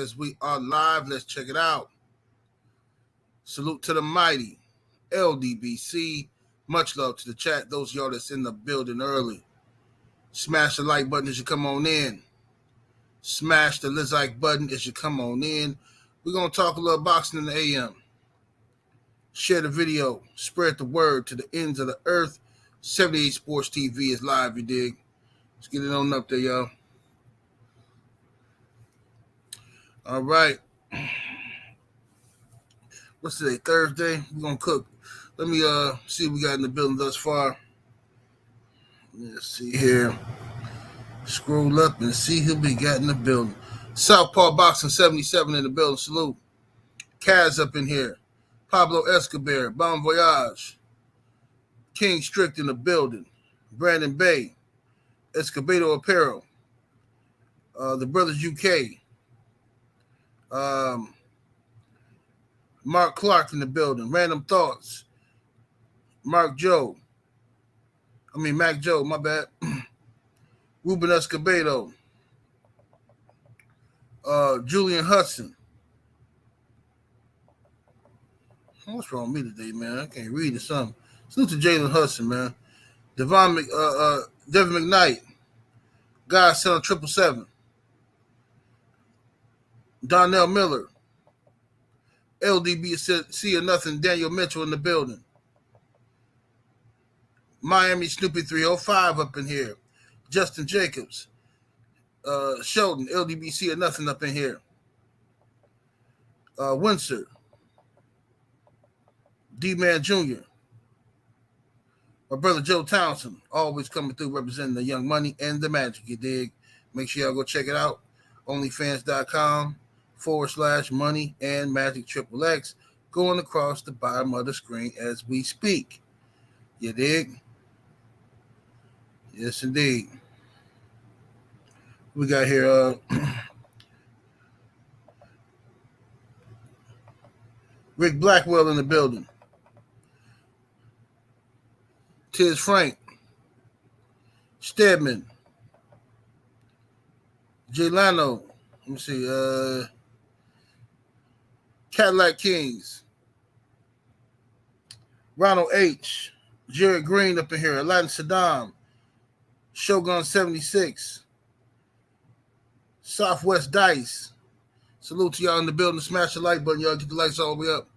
as we are live. Let's check it out. Salute to the mighty LDBC. Much love to the chat. Those of y'all that's in the building early. Smash the like button as you come on in. Smash the like button as you come on in. We're going to talk a little boxing in the AM. Share the video. Spread the word to the ends of the earth. 78 Sports TV is live, you dig? Let's get it on up there, y'all. All right. What's today? Thursday? We're going to cook. Let me see what we got in the building thus far. Let's see here. Scroll up and see who we got in the building. Southpaw Boxing 77 in the building. Salute. Kaz up in here. Pablo Escobar. Bon Voyage. King Strict in the building. Brandon Bay. Escobedo Apparel. The Brothers UK. Mark Clark in the building. Random Thoughts. Mac Joe, my bad. Ruben Escobedo. Julian Hudson. What's wrong with me today, man? I can't read or something. Salute to Jalen Hudson, man. Devin McKnight. Guy selling 777. Donnell Miller. LDBC or nothing. Daniel Mitchell in the building. Miami Snoopy 305 up in here. Justin Jacobs. Sheldon, LDBC or nothing up in here. Windsor. D-Man Jr. My brother Joe Townsend, always coming through representing the Young Money and the Magic, you dig? Make sure y'all go check it out. OnlyFans.com/money and Magic XXX going across the bottom of the screen as we speak. You dig? Yes, indeed. We got here Rick Blackwell in the building. Tiz Frank. Stedman. Jelano. Let me see. Cadillac Kings. Ronald H. Jared Green up in here. Aladdin Saddam. Shogun 76. Southwest Dice. Salute to y'all in the building. Smash the like button, y'all. Get the lights all the way up.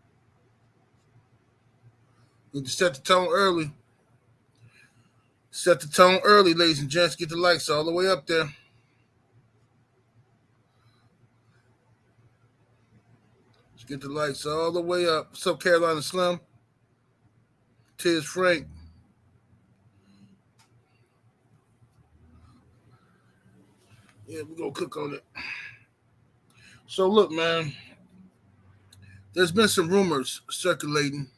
Need to set the tone early. Set the tone early, ladies and gents. Get the lights all the way up there. Let's get the lights all the way up. What's up, Carolina Slim? Tiz Frank. Yeah, we're going to cook on it. So, look, man. There's been some rumors circulating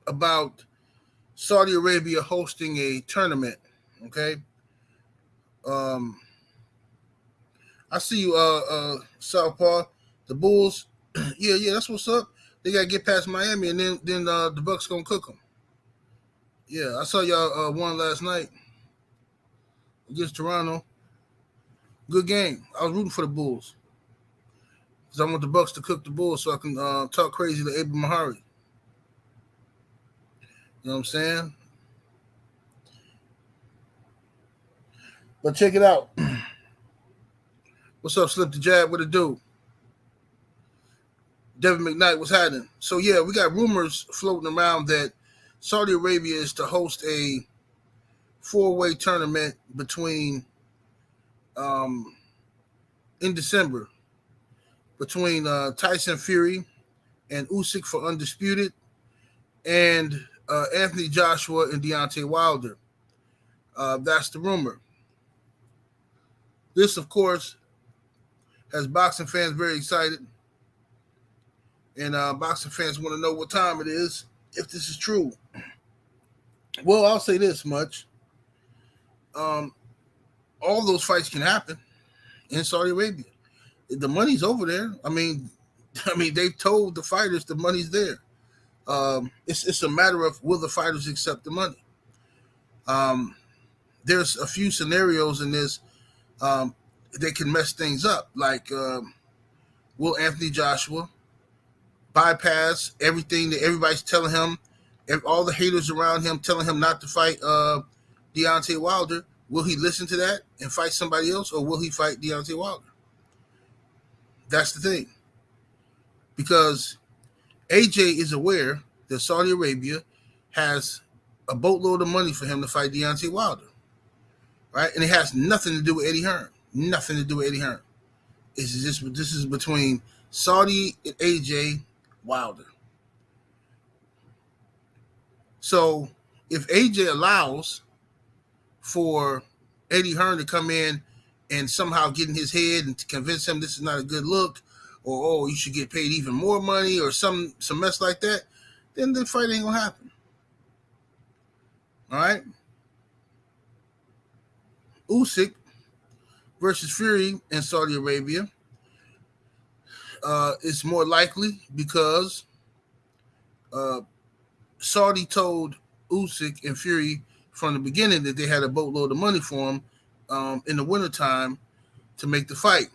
about Saudi Arabia hosting a tournament, okay? I see you, Southpaw. The Bulls, yeah, that's what's up. They got to get past Miami, and then the Bucks going to cook them. Yeah, I saw y'all won last night against Toronto. Good game. I was rooting for the Bulls because I want the Bucks to cook the Bulls so I can talk crazy to Abel Mahari. You know what I'm saying? But check it out. What's up, Slip the Jab? What it do? Devin McKnight was hiding. So, yeah, we got rumors floating around that Saudi Arabia is to host a four-way tournament between in December between Tyson Fury and Usyk for Undisputed and Anthony Joshua and Deontay Wilder. That's the rumor. This, of course, has boxing fans very excited. And boxing fans want to know what time it is, if this is true. Well, I'll say this much. All those fights can happen in Saudi Arabia. The money's over there. I mean, they've told the fighters the money's there. It's a matter of will the fighters accept the money. There's a few scenarios in this. they can mess things up. Like, will Anthony Joshua bypass everything that everybody's telling him, all the haters around him telling him not to fight Deontay Wilder? Will he listen to that and fight somebody else, or will he fight Deontay Wilder? That's the thing. Because AJ is aware that Saudi Arabia has a boatload of money for him to fight Deontay Wilder. Right? And it has nothing to do with Eddie Hearn. Nothing to do with Eddie Hearn. This is between Saudi and AJ Wilder. So if AJ allows for Eddie Hearn to come in and somehow get in his head and to convince him this is not a good look, or you should get paid even more money, or some mess like that, then the fight ain't gonna happen. All right. Usyk versus Fury in Saudi Arabia is more likely because Saudi told Usyk and Fury from the beginning that they had a boatload of money for him in the wintertime to make the fight.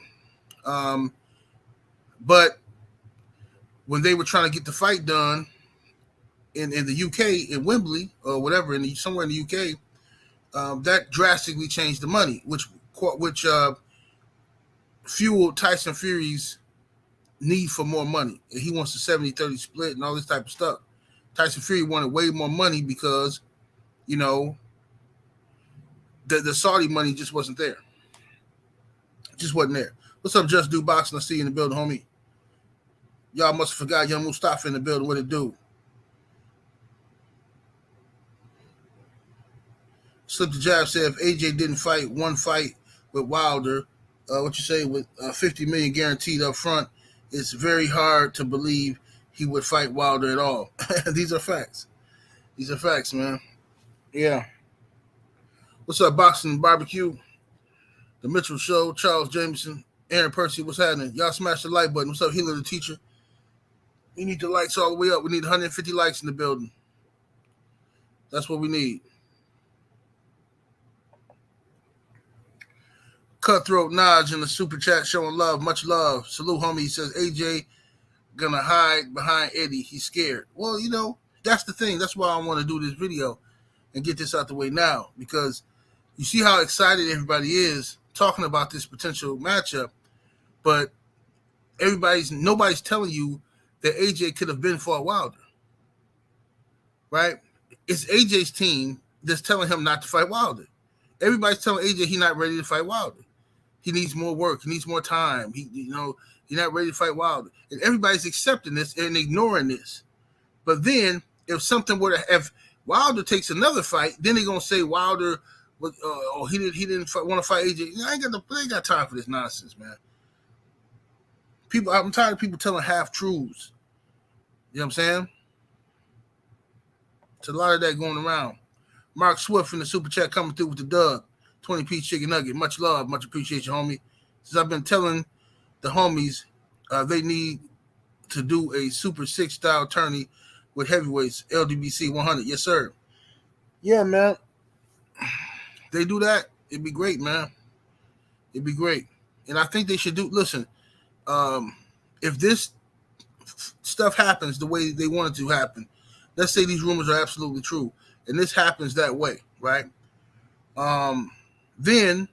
But when they were trying to get the fight done in the UK, in Wembley or whatever, somewhere in the UK, that drastically changed the money, which fueled Tyson Fury's need for more money. And he wants a 70-30 split and all this type of stuff. Tyson Fury wanted way more money because, the Saudi money just wasn't there. Just wasn't there. What's up, Just Do Boxing? I see you in the building, homie. Y'all must have forgot Young Mustafa in the building. What it do? Slip the Jab said if AJ didn't fight one fight with Wilder, what you say, with $50 million guaranteed up front, it's very hard to believe he would fight Wilder at all. These are facts. These are facts, man. Yeah. What's up, Boxing and Barbecue? The Mitchell Show, Charles Jameson, Aaron Percy, what's happening? Y'all smash the like button. What's up, Healer the Teacher? We need the likes all the way up. We need 150 likes in the building. That's what we need. Cutthroat Nodge in the super chat showing love. Much love. Salute, homie. He says, AJ gonna hide behind Eddie. He's scared. Well, that's the thing. That's why I want to do this video and get this out the way now, because you see how excited everybody is talking about this potential matchup, but nobody's telling you that AJ could have been fought Wilder, right? It's AJ's team that's telling him not to fight Wilder. Everybody's telling AJ he's not ready to fight Wilder. He needs more work. He needs more time. He's not ready to fight Wilder. And everybody's accepting this and ignoring this. But then if Wilder takes another fight, then they're gonna say Wilder he didn't want to fight AJ. I ain't got time for this nonsense, man. I'm tired of people telling half truths. You know what I'm saying? There's a lot of that going around. Mark Swift in the super chat coming through with the dub. 20-piece chicken nugget. Much love. Much appreciation, homie. Since I've been telling the homies they need to do a Super 6 style tourney with heavyweights, LDBC 100. Yes, sir. Yeah, man. They do that, it'd be great, man. It'd be great. And I think they should listen, if this stuff happens the way they want it to happen, let's say these rumors are absolutely true, and this happens that way, right? Then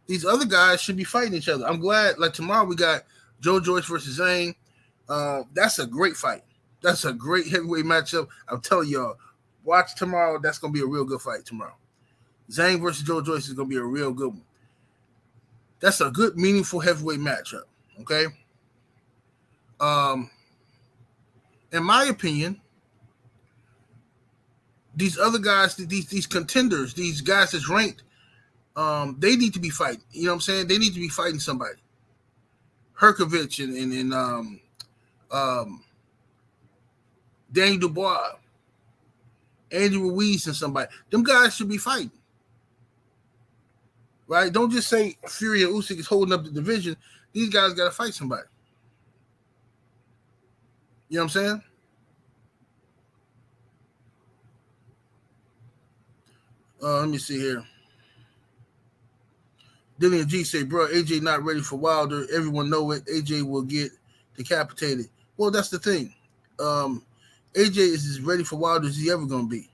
these other guys should be fighting each other. I'm glad, like tomorrow we got Joe Joyce versus Zane. That's a great fight. That's a great heavyweight matchup. I'm telling y'all, watch tomorrow. That's going to be a real good fight tomorrow. Zane versus Joe Joyce is going to be a real good one. That's a good, meaningful heavyweight matchup, okay? In my opinion, these other guys, these contenders, these guys that's ranked, they need to be fighting. You know what I'm saying? They need to be fighting somebody. Herkovich and Daniel Dubois, Andy Ruiz and somebody. Them guys should be fighting. Right? Don't just say Fury and Usyk is holding up the division. These guys got to fight somebody. You know what I'm saying? Let me see here. Dillian G say, bro, AJ not ready for Wilder. Everyone know it. AJ will get decapitated. Well, that's the thing. AJ is as ready for Wilder as he ever going to be.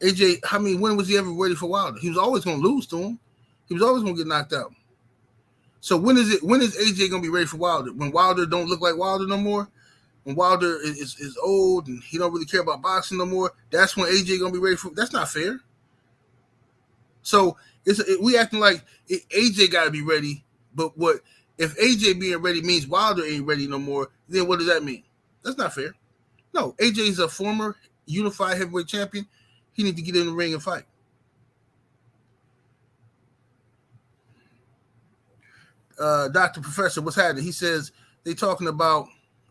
AJ, when was he ever ready for Wilder? He was always going to lose to him. He was always going to get knocked out. So when is AJ going to be ready for Wilder? When Wilder don't look like Wilder no more? When Wilder is old and he don't really care about boxing no more? That's when AJ going to be ready for. That's not fair. So we acting like AJ got to be ready. But what if AJ being ready means Wilder ain't ready no more? Then what does that mean? That's not fair. No, AJ is a former unified heavyweight champion. He need to get in the ring and fight. Dr. Professor, what's happening? He says they talking about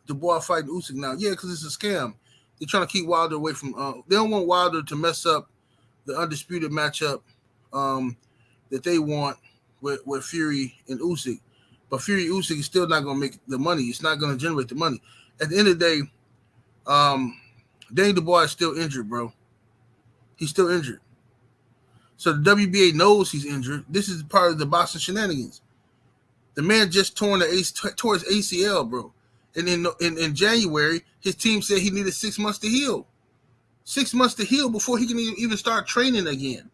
Dubois fighting Usyk now. Yeah, because it's a scam. They're trying to keep Wilder away from. They don't want Wilder to mess up the undisputed matchup that they want with Fury and Usyk. But Fury Usyk is still not going to make the money. It's not going to generate the money. At the end of the day, Danny Dubois is still injured, bro. He's still injured. So the WBA knows he's injured. This is part of the boxing shenanigans. The man just tore his ACL, bro. And in January, his team said he needed 6 months to heal. 6 months to heal before he can even start training again.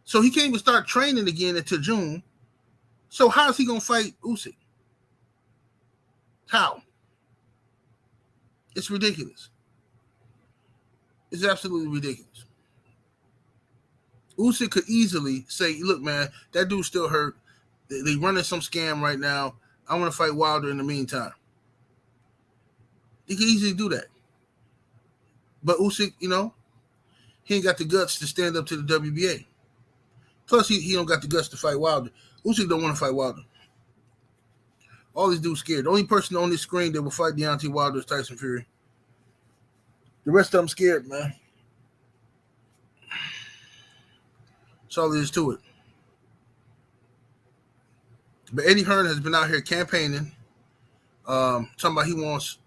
So he can't even start training again until June. So how is he going to fight Usyk? How? It's ridiculous. It's absolutely ridiculous. Usyk could easily say, look, man, that dude's still hurt. They running some scam right now. I want to fight Wilder in the meantime. He can easily do that. But Usyk, he ain't got the guts to stand up to the WBA. Plus, he don't got the guts to fight Wilder. Usyk don't want to fight Wilder. All these dudes scared. The only person on this screen that will fight Deontay Wilder is Tyson Fury. The rest of them scared, man. That's all there is to it. But Eddie Hearn has been out here campaigning, talking about he wants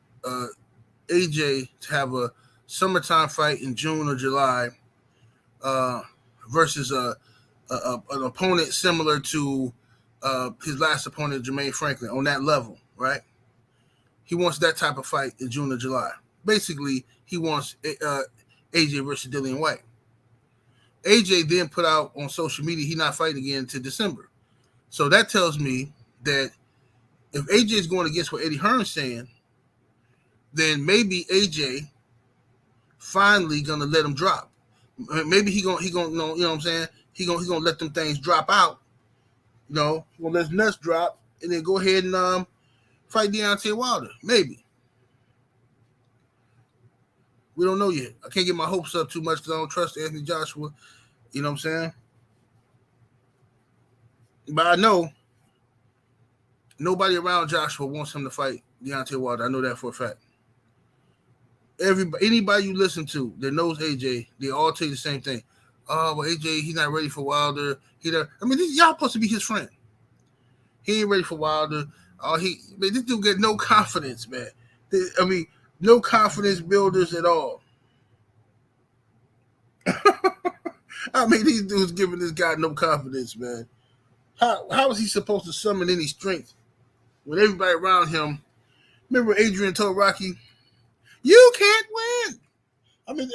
AJ to have a summertime fight in June or July versus an opponent similar to his last opponent, Jermaine Franklin, on that level, right? He wants that type of fight in June or July. Basically, he wants AJ versus Dillian White. AJ then put out on social media he's not fighting again until December. So that tells me that if AJ is going against what Eddie Hearn's saying, then maybe AJ finally gonna let him drop. Maybe he gonna you know what I'm saying? He gonna let them things drop out. He gonna let his nuts drop and then go ahead and fight Deontay Wilder. Maybe. We don't know yet. I can't get my hopes up too much because I don't trust Anthony Joshua. You know what I'm saying? But I know nobody around Joshua wants him to fight Deontay Wilder. I know that for a fact. Anybody you listen to that knows AJ, they all tell you the same thing. Oh, well, AJ, he's not ready for Wilder. Y'all supposed to be his friend. He ain't ready for Wilder. This dude get no confidence, man. No confidence builders at all. These dudes giving this guy no confidence, man. How is he supposed to summon any strength when everybody around him? Remember Adrian told Rocky, you can't win.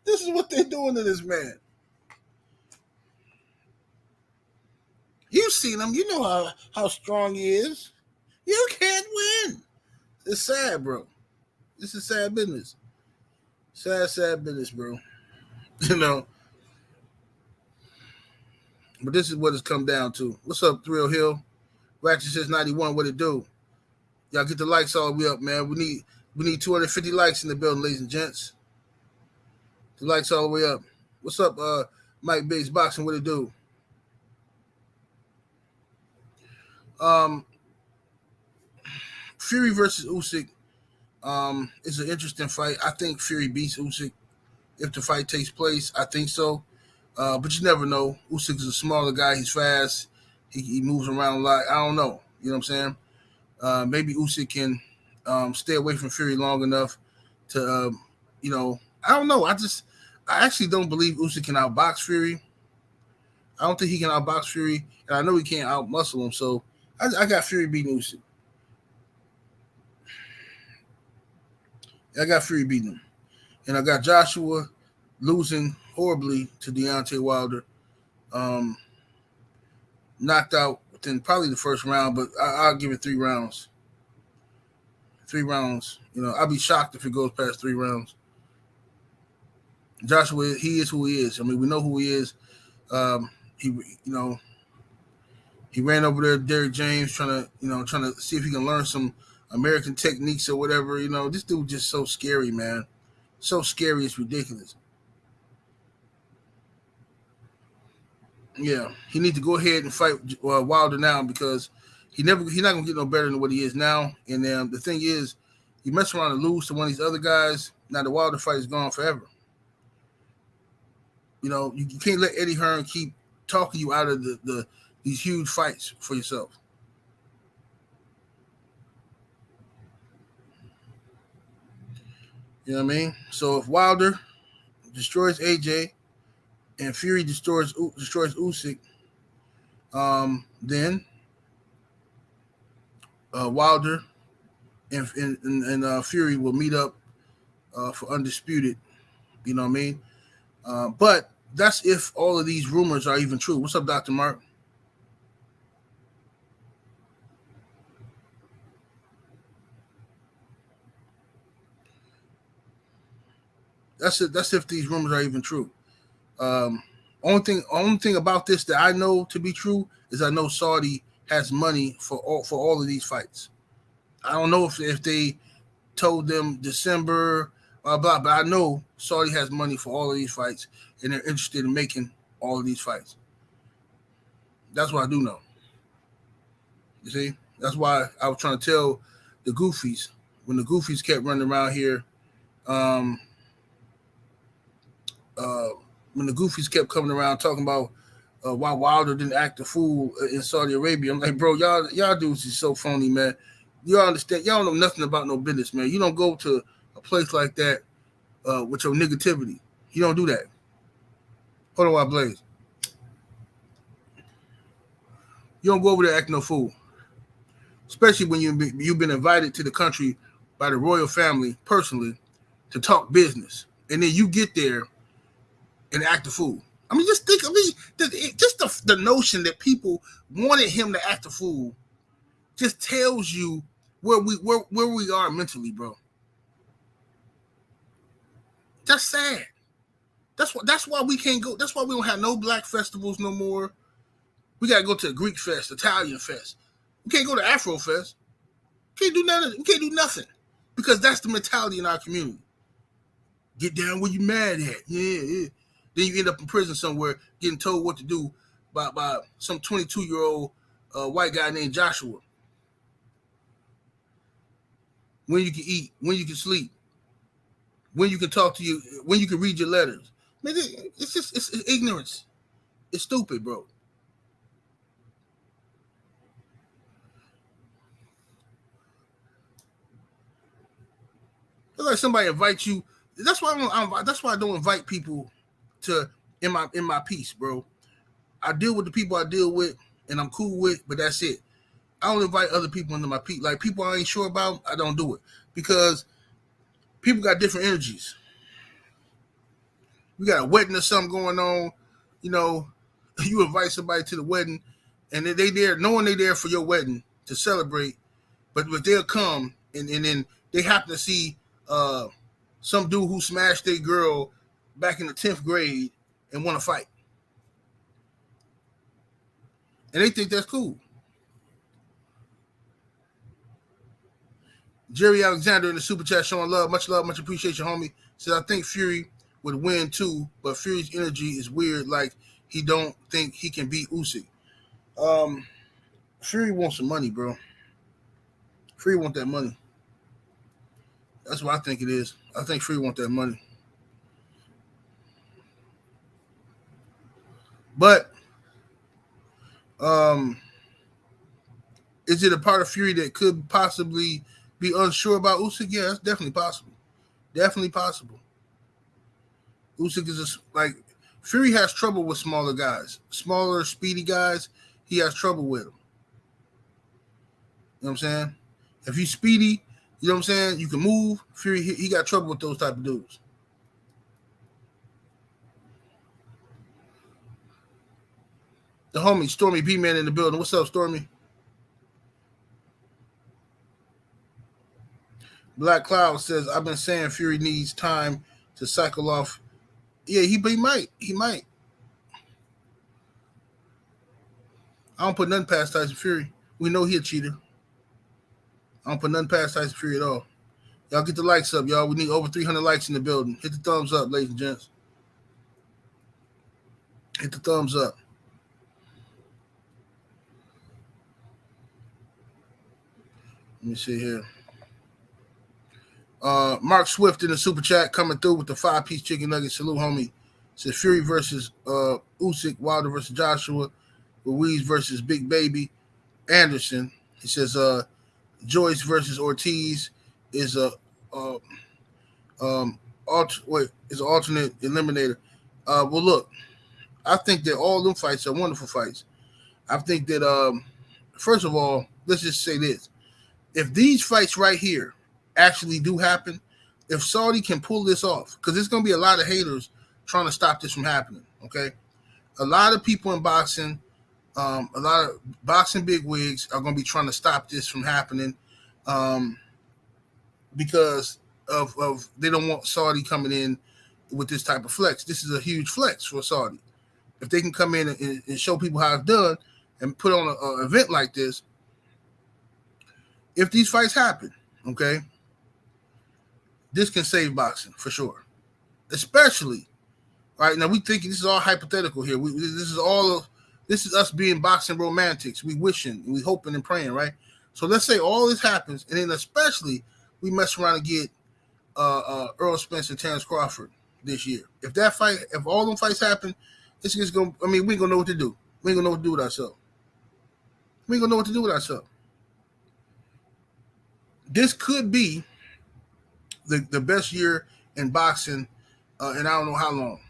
This is what they're doing to this man. You've seen him. You know how strong he is. You can't win. It's sad, bro. This is sad business. Sad business, bro. But this is what it's come down to. What's up, Thrill Hill? Ratchet says 91. What it do? Y'all get the likes all the way up, man. We need 250 likes in the building, ladies and gents. The likes all the way up. What's up, Mike Biggs Boxing? What it do? Fury versus Usyk is an interesting fight. I think Fury beats Usyk if the fight takes place. I think so. But you never know. Usyk is a smaller guy. He's fast. He moves around a lot. I don't know. You know what I'm saying? Maybe Usyk can stay away from Fury long enough to, I don't know. I actually don't believe Usyk can outbox Fury. I don't think he can outbox Fury, and I know he can't outmuscle him. So I got Fury beating Usyk. I got Fury beating him, and I got Joshua losing horribly to Deontay Wilder. Knocked out within probably the first round, but I'll give it 3 rounds. 3 rounds. I'll be shocked if it goes past 3 rounds. Joshua, he is who he is. I mean, we know who he is. He ran over there, Derrick James, trying to see if he can learn some American techniques or whatever. This dude just so scary, man. So scary, it's ridiculous. Yeah, he needs to go ahead and fight Wilder now because he's not gonna get no better than what he is now. And the thing is, you mess around and lose to one of these other guys. Now the Wilder fight is gone forever. You can't let Eddie Hearn keep talking you out of these huge fights for yourself. You know what I mean? So if Wilder destroys AJ and Fury destroys Usyk, then Wilder and Fury will meet up for undisputed. You know what I mean? But that's if all of these rumors are even true. What's up, Dr. Mark? That's it. That's if these rumors are even true. Only thing about this that I know to be true is I know Saudi has money for all of these fights. I don't know if they told them December, but I know Saudi has money for all of these fights, and they're interested in making all of these fights. That's what I do know. You see, that's why I was trying to tell the goofies when the goofies kept running around here. When the goofies kept coming around talking about why Wilder didn't act a fool in Saudi Arabia, I'm like, bro, y'all dudes is so phony, man. Y'all understand? Y'all don't know nothing about no business, man. You don't go to a place like that with your negativity. You don't do that. Hold on while I blaze. You don't go over there acting no fool. Especially when you've been invited to the country by the royal family personally to talk business. And then you get there and act a fool. I mean, just think. Just the notion that people wanted him to act a fool just tells you where we are mentally, bro. That's sad. That's why we can't go. That's why we don't have no black festivals no more. We gotta go to a Greek fest, Italian fest. We can't go to Afro fest. We can't do nothing. We can't do nothing because that's the mentality in our community. Get down where you mad at. Yeah. Then you end up in prison somewhere getting told what to do by some 22-year-old white guy named Joshua. When you can eat, when you can sleep, when you can talk to you, when you can read your letters. Man, it's ignorance. It's stupid, bro. It's like somebody invites you. That's why I don't invite people to in my piece, bro. I deal with the people I deal with, and I'm cool with, but that's it. I don't invite other people into my piece. Like people I ain't sure about, I don't do it because people got different energies. We got a wedding or something going on, you invite somebody to the wedding, and they there knowing they there for your wedding to celebrate, but they'll come and then they happen to see some dude who smashed their girl back in the 10th grade and want to fight. And they think that's cool. Jerry Alexander in the super chat showing love, much appreciation, homie. Says I think Fury would win too, but Fury's energy is weird. Like he don't think he can beat Usyk. Fury wants some money, bro. Fury want that money. That's what I think it is. I think Fury want that money. But is it a part of Fury that could possibly be unsure about Usyk? Yeah, that's definitely possible. Definitely possible. Usyk is just like Fury has trouble with smaller guys. Smaller, speedy guys, he has trouble with them. You know what I'm saying? If you speedy, you know what I'm saying, you can move. Fury, he got trouble with those type of dudes. The homie, Stormy B-Man in the building. What's up, Stormy? Black Cloud says, I've been saying Fury needs time to cycle off. Yeah, he might. He might. I don't put nothing past Tyson Fury. We know he a cheater. I don't put nothing past Tyson Fury at all. Y'all get the likes up, y'all. We need over 300 likes in the building. Hit the thumbs up, ladies and gents. Hit the thumbs up. Let me see here. Mark Swift in the super chat coming through with the 5-piece chicken nugget. Salute, homie. Says Fury versus Usyk, Wilder versus Joshua, Ruiz versus Big Baby, Anderson. He says Joyce versus Ortiz is a is an alternate eliminator. Well, look, I think that all them fights are wonderful fights. I think that first of all, let's just say this: if these fights right here actually do happen, if Saudi can pull this off, because there's going to be a lot of haters trying to stop this from happening. Okay, a lot of people in boxing, a lot of boxing bigwigs are going to be trying to stop this from happening, because of they don't want Saudi coming in with this type of flex. This is a huge flex for Saudi. If they can come in and show people how it's done and put on an event like this, if these fights happen, okay, this can save boxing for sure. Especially, right now, we thinking this is all hypothetical here. This is us being boxing romantics. We wishing, we hoping and praying, right? So let's say all this happens, and then especially we mess around and get Earl Spence and Terrence Crawford this year. If all them fights happen, it's just gonna. I mean, we ain't gonna know what to do. We ain't gonna know what to do with ourselves. We ain't gonna know what to do with ourselves. This could be the best year in boxing, and I don't know how long.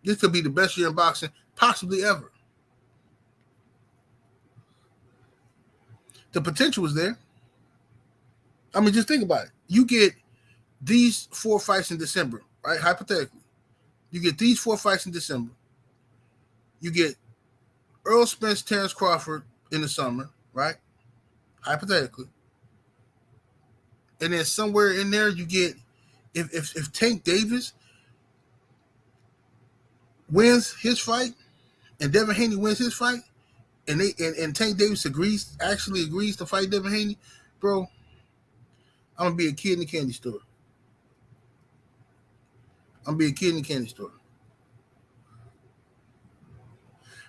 This could be the best year in boxing, possibly ever. The potential is there. I mean, just think about it. You get these 4 fights in December, right? Hypothetically. You get these 4 fights in December. You get Earl Spence, Terrence Crawford in the summer, right? Hypothetically. And then somewhere in there you get, if Tank Davis wins his fight and Devin Haney wins his fight, and Tank Davis actually agrees to fight Devin Haney, bro, I'm gonna be a kid in the candy store.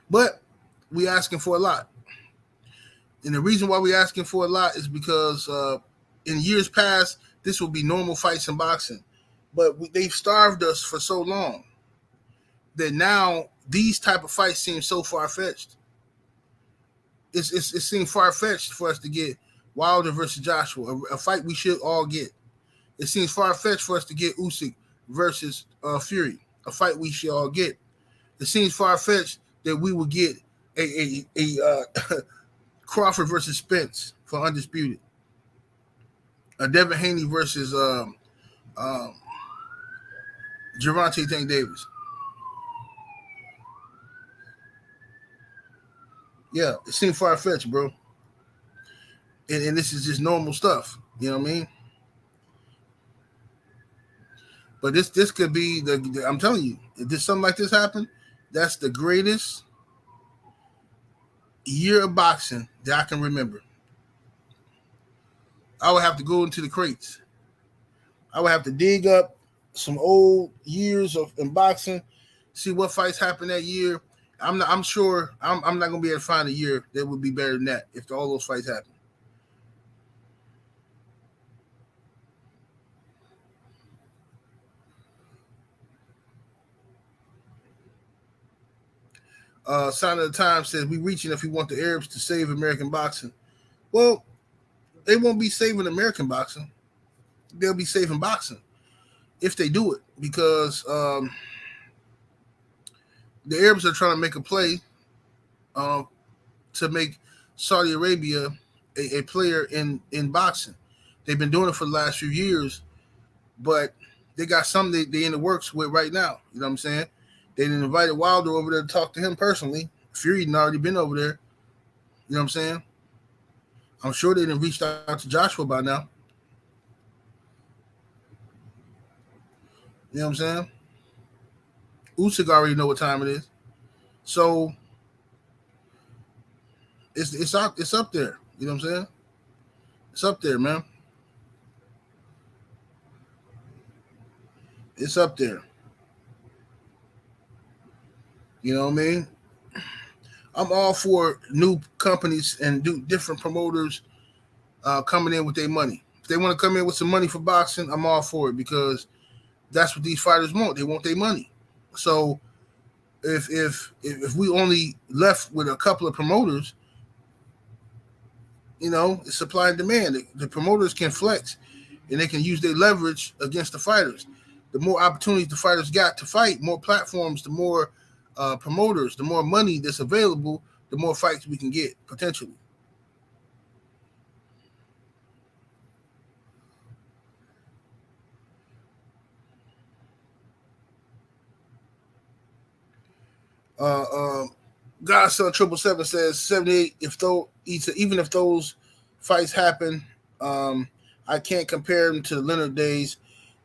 But we asking for a lot. And the reason why we asking for a lot is because in years past, this will be normal fights in boxing. But they've starved us for so long that now these type of fights seem so far-fetched. It seems far-fetched for us to get Wilder versus Joshua, a fight we should all get. It seems far-fetched for us to get Usyk versus Fury, a fight we should all get. It seems far-fetched that we will get a Crawford versus Spence for undisputed. Devin Haney versus Gervonta Tank Davis. Yeah, it seems far-fetched, bro. And this is just normal stuff. You know what I mean? But this could be I'm telling you, if something like this happen, that's the greatest year of boxing that I can remember. I would have to go into the crates. I would have to dig up some old years in boxing, see what fights happened that year. I'm sure I'm not gonna be able to find a year that would be better than that if all those fights happen. Sign of the Times says we reaching if we want the Arabs to save American boxing. Well, they won't be saving American boxing. They'll be saving boxing if they do it, because the Arabs are trying to make a play to make Saudi Arabia a player in boxing. They've been doing it for the last few years, but they got something they in the works with right now. You know what I'm saying? They invited Wilder over there to talk to him personally. Fury had already been over there. You know what I'm saying? I'm sure they didn't reach out to Joshua by now. You know what I'm saying? Usyk already know what time it is. So it's up there. You know what I'm saying? It's up there, man. It's up there. You know what I mean? I'm all for new companies and do different promoters coming in with their money. If they want to come in with some money for boxing, I'm all for it because that's what these fighters want. They want their money. So if we only left with a couple of promoters, you know, it's supply and demand. The promoters can flex and they can use their leverage against the fighters. The more opportunities the fighters got to fight, more platforms, the more promoters, the more money that's available, the more fights we can get potentially. Godson 777 says 78. Even if those fights happen, I can't compare them to the Leonard days,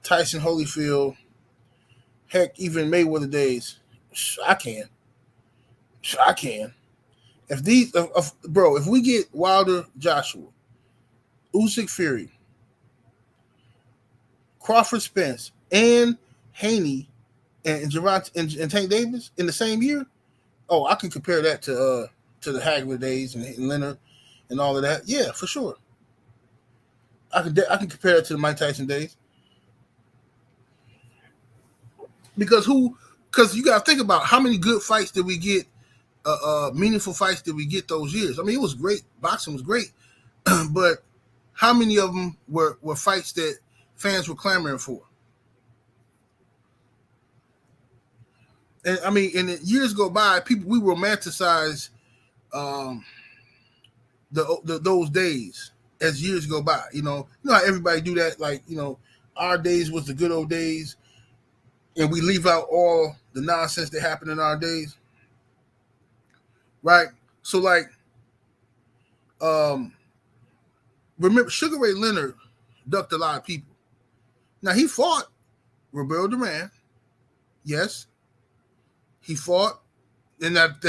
Tyson Holyfield, heck, even Mayweather days. I can. If we get Wilder, Joshua, Usyk, Fury, Crawford, Spence, and Haney, and Gerard and Tank Davis in the same year, oh, I can compare that to the Hagler days and Leonard and all of that. Yeah, for sure. I can compare it to the Mike Tyson days because you got to think about how many good fights did we get, meaningful fights did we get those years. I mean, it was great. Boxing was great, but how many of them were fights that fans were clamoring for? And I mean, and years go by, we romanticize those days as years go by. You know how everybody do that. Like, you know, our days was the good old days, and we leave out all the nonsense that happened in our days, right? So, like, remember Sugar Ray Leonard ducked a lot of people. Now he fought Roberto Duran, yes. He fought in that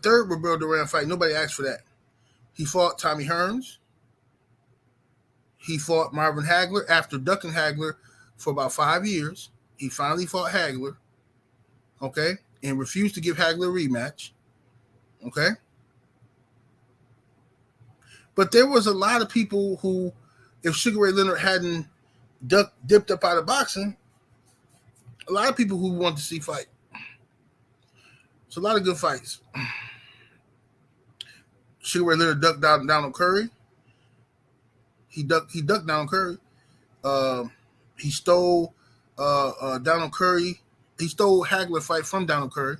third Roberto Duran fight. Nobody asked for that. He fought Tommy Hearns. He fought Marvin Hagler after ducking Hagler for about 5 years. He finally fought Hagler, okay, and refused to give Hagler a rematch, okay. But there was a lot of people who, if Sugar Ray Leonard hadn't dipped up out of boxing, a lot of people who wanted to see fight. It's a lot of good fights. Sugar Ray Leonard ducked down on Curry. He ducked down on Curry. He stole Donald Curry. He stole Hagler fight from Donald Curry.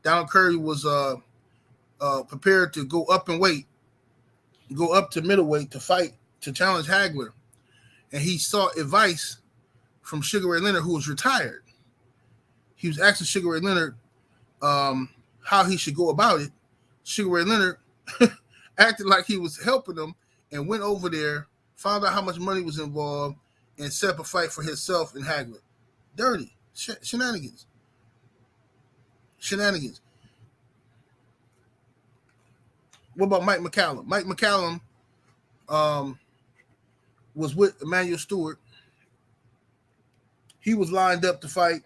Donald Curry was prepared to go up in weight, go up to middleweight to challenge Hagler, and he sought advice from Sugar Ray Leonard, who was retired. He was asking Sugar Ray Leonard how he should go about it. Sugar Ray Leonard acted like he was helping him and went over there, found out how much money was involved, and set up a fight for himself and Hagler. Dirty. Shenanigans. What about Mike McCallum? Mike McCallum was with Emmanuel Stewart. He was lined up to fight.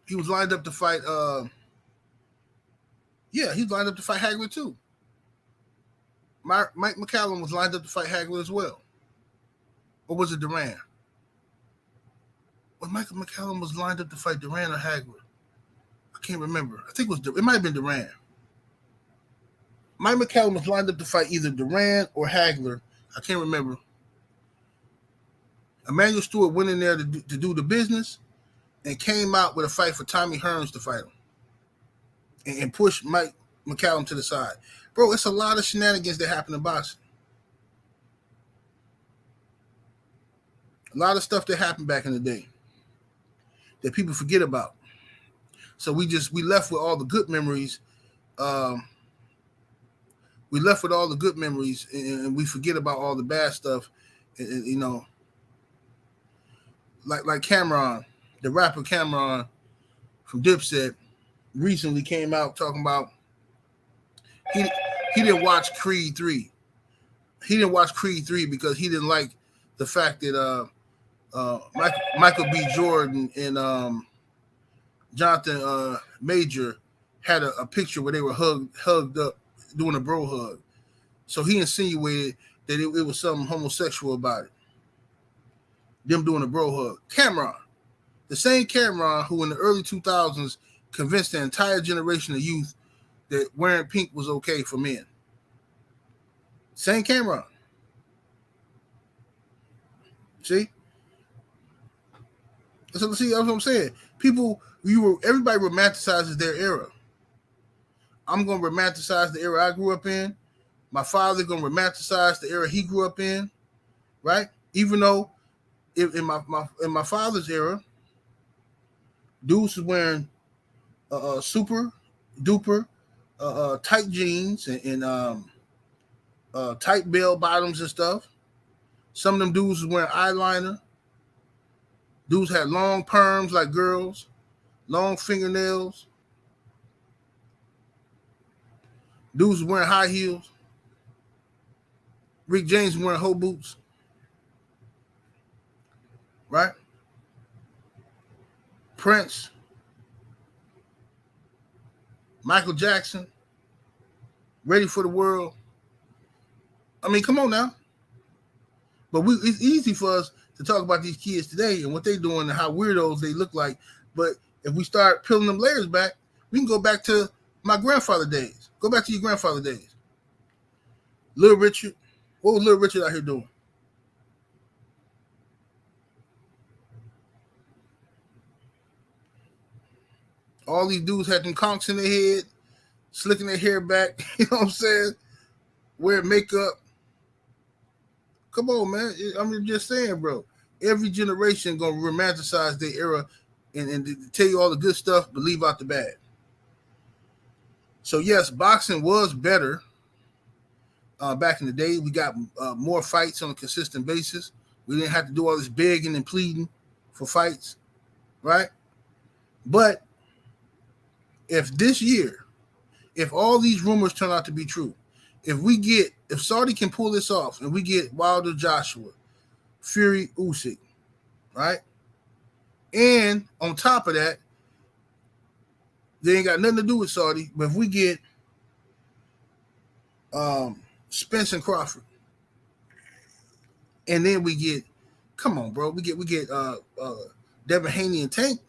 He was lined up to fight Hagler too. Mike McCallum was lined up to fight Hagler as well. Or was it Duran? Well, Michael McCallum was lined up to fight Duran or Hagler. I can't remember. I think it might have been Duran. Mike McCallum was lined up to fight either Duran or Hagler. I can't remember. Emmanuel Stewart went in there to do the business, and came out with a fight for Tommy Hearns to fight him and pushed Mike McCallum to the side. Bro, it's a lot of shenanigans that happen in boxing. A lot of stuff that happened back in the day that people forget about. So we left with all the good memories. We left with all the good memories, and we forget about all the bad stuff. And, you know, like Cameron, the rapper Cameron from Dipset, recently came out talking about he didn't watch Creed 3. He didn't watch Creed 3 because he didn't like the fact that Michael B. Jordan and Jonathan Major had a picture where they were hugged up doing a bro hug. So he insinuated that it was something homosexual about it. Them doing a bro hug. Cameron, the same Cameron who in the early 2000s convinced the entire generation of youth that wearing pink was okay for men. Same Cameron. See, that's what I'm saying. Everybody romanticizes their era. I'm gonna romanticize the era I grew up in. My father gonna romanticize the era he grew up in, right? Even though in my father's era, dudes was wearing super duper tight jeans and tight bell bottoms and stuff. Some of them dudes was wearing eyeliner. Dudes had long perms like girls, long fingernails. Dudes was wearing high heels. Rick James was wearing hoe boots. Right? Prince. Michael Jackson. Ready for the World. I mean, come on now. But it's easy for us to talk about these kids today and what they're doing and how weirdos they look like. But if we start peeling them layers back, we can go back to my grandfather days. Go back to your grandfather days. Little Richard. What was Little Richard out here doing? All these dudes had them conchs in their head, slicking their hair back, you know what I'm saying? Wearing makeup. Come on, man. I'm just saying, bro. Every generation gonna romanticize their era and tell you all the good stuff, but leave out the bad. So yes, boxing was better back in the day. We got more fights on a consistent basis. We didn't have to do all this begging and pleading for fights, right? But if this year, if all these rumors turn out to be true, if Saudi can pull this off and we get Wilder Joshua, Fury Usyk, right? And on top of that, they ain't got nothing to do with Saudi, but if we get Spence and Crawford, and then we get, come on, bro, we get Devin Haney and Tank,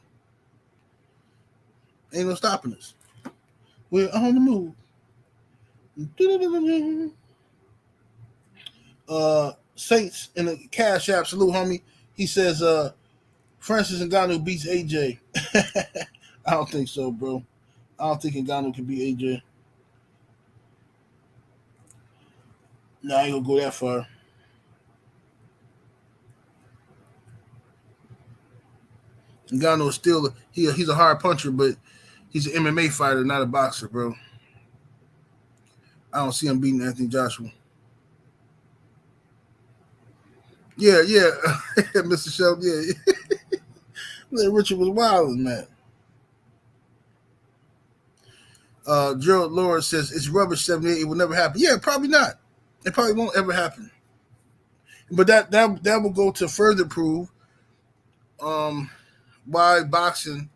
ain't no stopping us. We're on the move. Saints in the Cash App, salute, homie. He says Francis Ngannou beats AJ. I don't think so, bro. I don't think Ngannou can beat AJ. No, I ain't gonna go that far. Ngannou is still he's a hard puncher, but he's an MMA fighter, not a boxer, bro. I don't see him beating Anthony Joshua. Yeah, Mr. Shelby, yeah. Richard was wilding, man. Gerald Lord says it's rubbish 78. It will never happen. Yeah, probably not. It probably won't ever happen. But that will go to further prove why boxing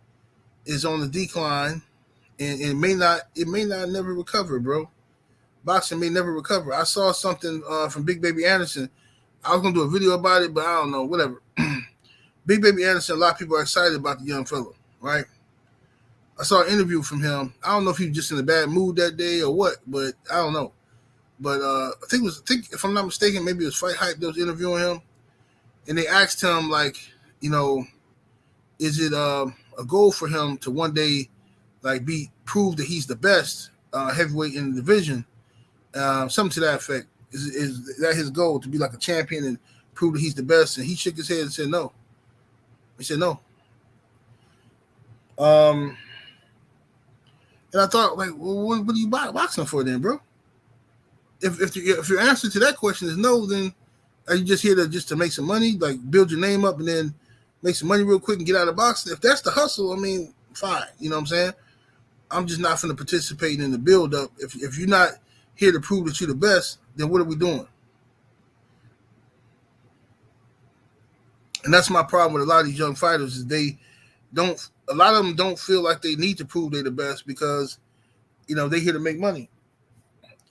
is on the decline, and it may not never recover, bro. Boxing may never recover. I saw something from Big Baby Anderson. I was gonna do a video about it, but I don't know. Whatever. Big Baby Anderson. A lot of people are excited about the young fella, right? I saw an interview from him. I don't know if he was just in a bad mood that day or what, but I don't know. But I think if I'm not mistaken, maybe it was Fight Hype that was interviewing him, and they asked him like, you know, Is it a goal for him to one day like prove that he's the best heavyweight in the division? Something to that effect. Is that his goal, to be like a champion and prove that he's the best? And he shook his head and said no. He said no. And I thought, like, well, what are you boxing for then, bro? If your answer to that question is no, then are you just here to make some money, like build your name up and then make some money real quick and get out of boxing? If that's the hustle, I mean, fine. You know what I'm saying? I'm just not going to participate in the build up. If you're not here to prove that you're the best, then what are we doing? And that's my problem with a lot of these young fighters is a lot of them don't feel like they need to prove they're the best because, they're here to make money.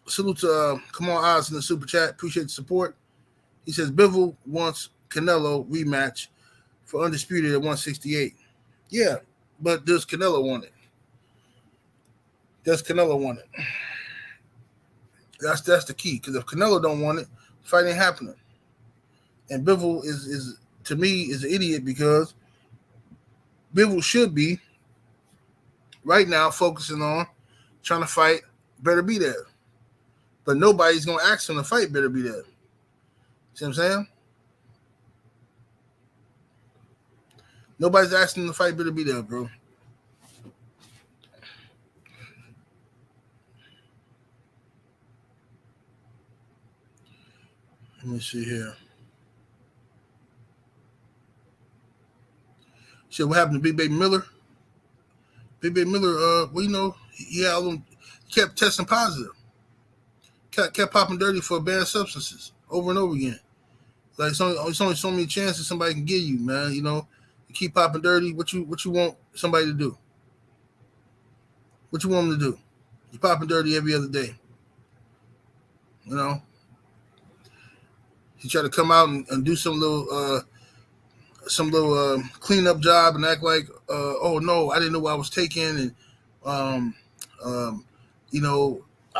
Salute to Come On Oz in the super chat. Appreciate the support. He says Bivol wants Canelo rematch for undisputed at 168. Yeah, but does Canelo want it? Does Canelo want it? That's the key. Because if Canelo don't want it, the fight ain't happening. And Bivol is to me is an idiot because Bivol should be right now focusing on trying to fight Better Be There. But nobody's gonna ask him to fight Better Be There. See what I'm saying? Nobody's asking him to fight Better Be There, bro. Let me see here. Shit, what happened to Big Baby Miller? Big Baby Miller, he kept testing positive. Kept popping dirty for banned substances over and over again. Like it's only so many chances somebody can give you, man. You keep popping dirty. What you want somebody to do? What you want them to do? You popping dirty every other day. He tried to come out and do some little cleanup job and act like, oh no, I didn't know what I was taking, and I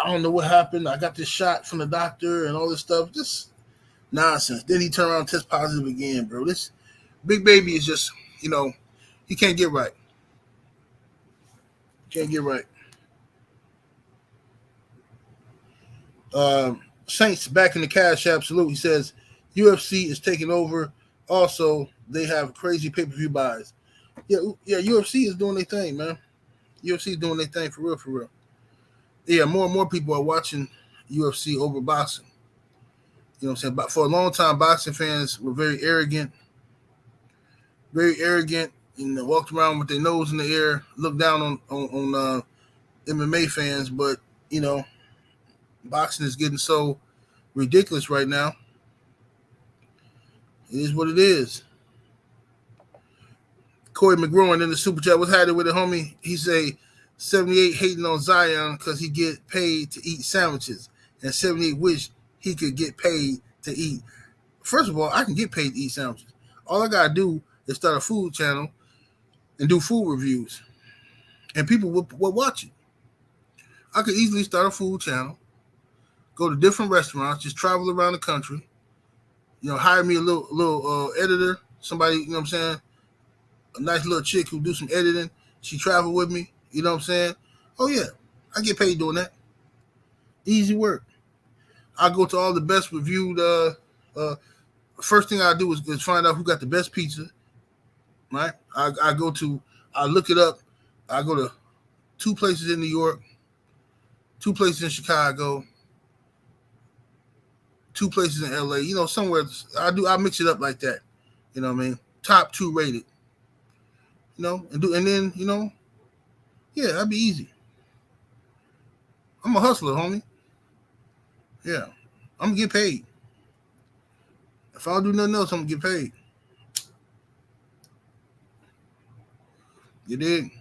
don't know what happened. I got this shot from the doctor and all this stuff. Just nonsense. Then he turned around and test positive again, bro. This Big Baby is just, he can't get right. Can't get right. Saints back in the Cash App. Salute. He says UFC is taking over. Also, they have crazy pay-per-view buys. Yeah. UFC is doing their thing, man. UFC is doing their thing for real. Yeah, more and more people are watching UFC over boxing. You know what I'm saying? But for a long time, boxing fans were very arrogant, walked around with their nose in the air, looked down on MMA fans. But boxing is getting so ridiculous right now. It is what it is. Corey McGroin in the super chat. What's happening with it, homie? He say 78 hating on Zion because he get paid to eat sandwiches, and 78 wish he could get paid to eat. First of all, I can get paid to eat sandwiches. All I gotta do is start a food channel and do food reviews, and people will watch it. I could easily start a food channel, go to different restaurants, just travel around the country. Hire me a little editor, somebody, you know what I'm saying, a nice little chick who do some editing. She travel with me, you know what I'm saying? Oh yeah, I get paid doing that. Easy work. I go to all the best reviewed. First thing I do is find out who got the best pizza. Right? I look it up. I go to 2 places in New York, 2 places in Chicago, 2 places in LA. Somewhere I mix it up like that. You know what I mean? Top 2 rated. And then yeah, that'd be easy. I'm a hustler, homie. Yeah, I'm gonna get paid. If I don't do nothing else, I'm gonna get paid. You dig?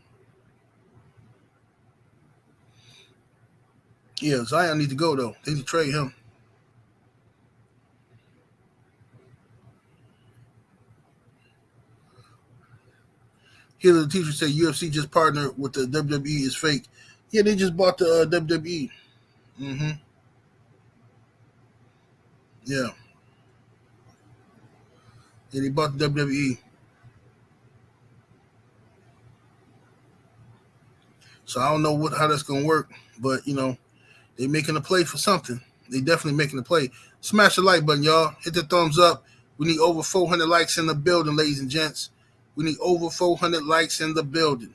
Yeah, Zion need to go though. They need to trade him. Here the teacher say UFC just partnered with the WWE is fake. Yeah, they just bought the WWE. Mm-hmm. Yeah. Yeah, they bought the WWE. So I don't know how that's gonna work, but they making a play for something. They definitely making a play. Smash the like button, y'all. Hit the thumbs up. We need over 400 likes in the building, ladies and gents. We need over 400 likes in the building.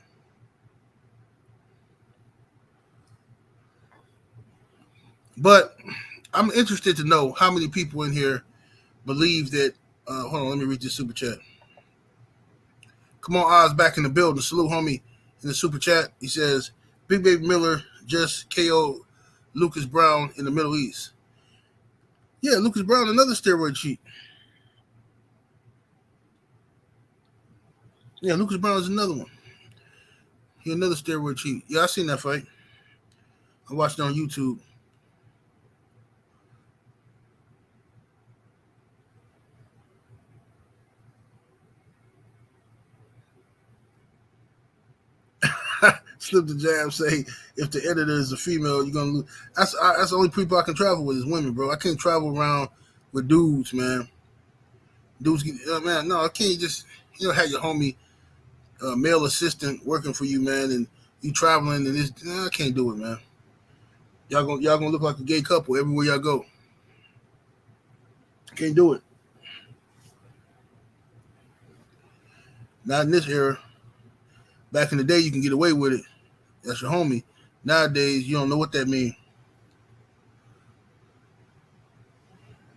But I'm interested to know how many people in here believe that. Hold on, let me read this super chat. Come on, Oz, back in the building. Salute, homie, in the super chat. He says, Big Baby Miller just KO'd Lucas Brown in the Middle East. Yeah, Lucas Brown, another steroid cheat. Yeah, Lucas Brown is another one. He another steroid cheat. Yeah, I seen that fight. I watched it on YouTube. Slip the jab. Say if the editor is a female, you're gonna lose. That's the only people I can travel with is women, bro. I can't travel around with dudes, man. Dudes, man, no, I can't just have your homie male assistant working for you, man, and you traveling and this. I can't do it, man. Y'all gonna look like a gay couple everywhere y'all go. Can't do it. Not in this era. Back in the day, you can get away with it. That's your homie. Nowadays, you don't know what that means.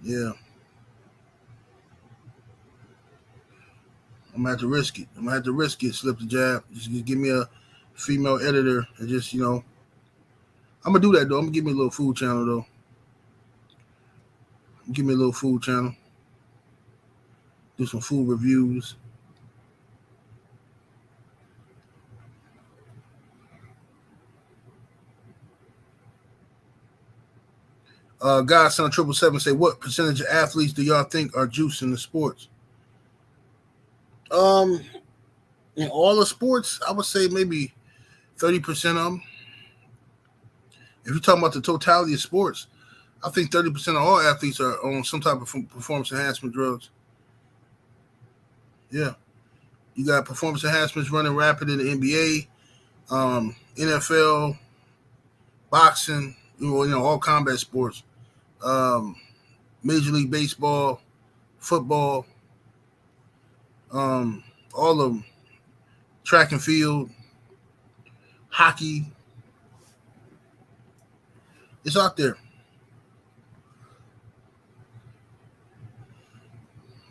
Yeah. I'm gonna have to risk it. Slip the jab. Just give me a female editor and just, I'm gonna do that though. I'm gonna give me a little food channel though. Give me a little food channel. Do some food reviews. Godson 777 say, what percentage of athletes do y'all think are juicing the sports? In all the sports, I would say maybe 30% of them. If you're talking about the totality of sports, I think 30% of all athletes are on some type of performance enhancement drugs. Yeah. You got performance enhancements running rapid in the NBA, NFL, boxing, all combat sports, Major League Baseball, football, all of them, track and field, hockey. It's out there.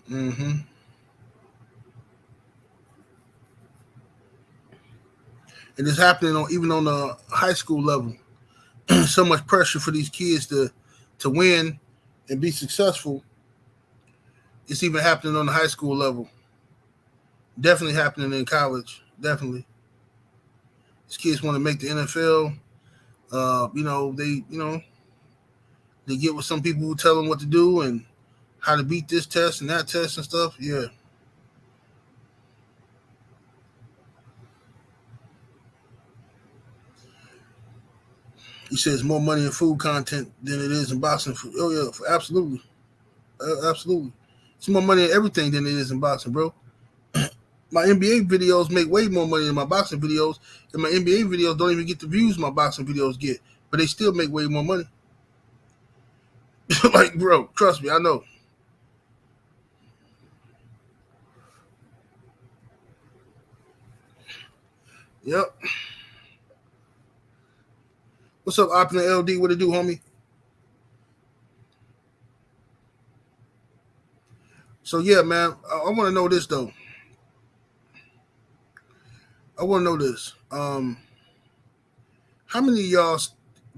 Mm-hmm. And it's happening even on the high school level. So much pressure for these kids to win and be successful. It's even happening on the high school level. Definitely happening in college. Definitely. These kids want to make the NFL. They get with some people who tell them what to do and how to beat this test and that test and stuff. Yeah. He says more money in food content than it is in boxing. Oh yeah, absolutely, absolutely. It's more money in everything than it is in boxing, bro. My NBA videos make way more money than my boxing videos, and my NBA videos don't even get the views my boxing videos get, but they still make way more money. Like, bro, trust me, I know. Yep. What's up, Opulent LD? What it do, homie? So yeah, man, I want to know this though. I want to know this. How many of y'all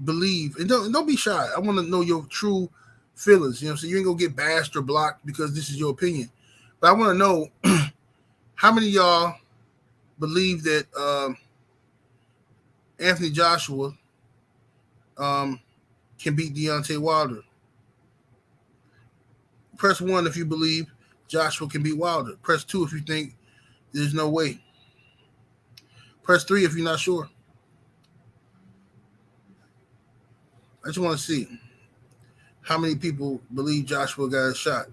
believe? And don't be shy. I want to know your true feelings. So you ain't gonna get bashed or blocked because this is your opinion. But I want to know how many of y'all believe that Anthony Joshua can beat Deontay Wilder. Press 1 if you believe Joshua can beat Wilder. Press 2 if you think there's no way. Press 3 if you're not sure. I just want to see how many people believe Joshua got a shot.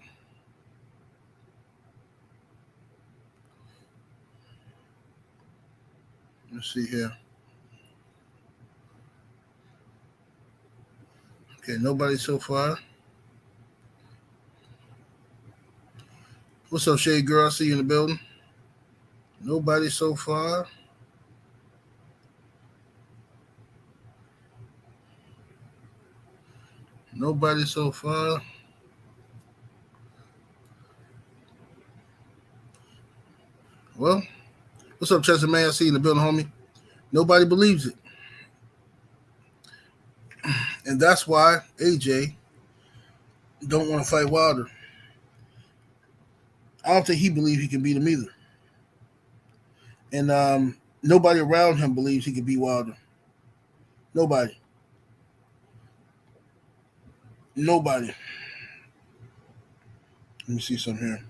Let's see here. Okay, nobody so far. What's up, Shade Girl? I see you in the building. Nobody so far. Nobody so far. Well, what's up, Chester Man? I see you in the building, homie. Nobody believes it. And that's why AJ don't want to fight Wilder. I don't think he believes he can beat him either. And nobody around him believes he can beat Wilder. Nobody. Nobody. Let me see something here.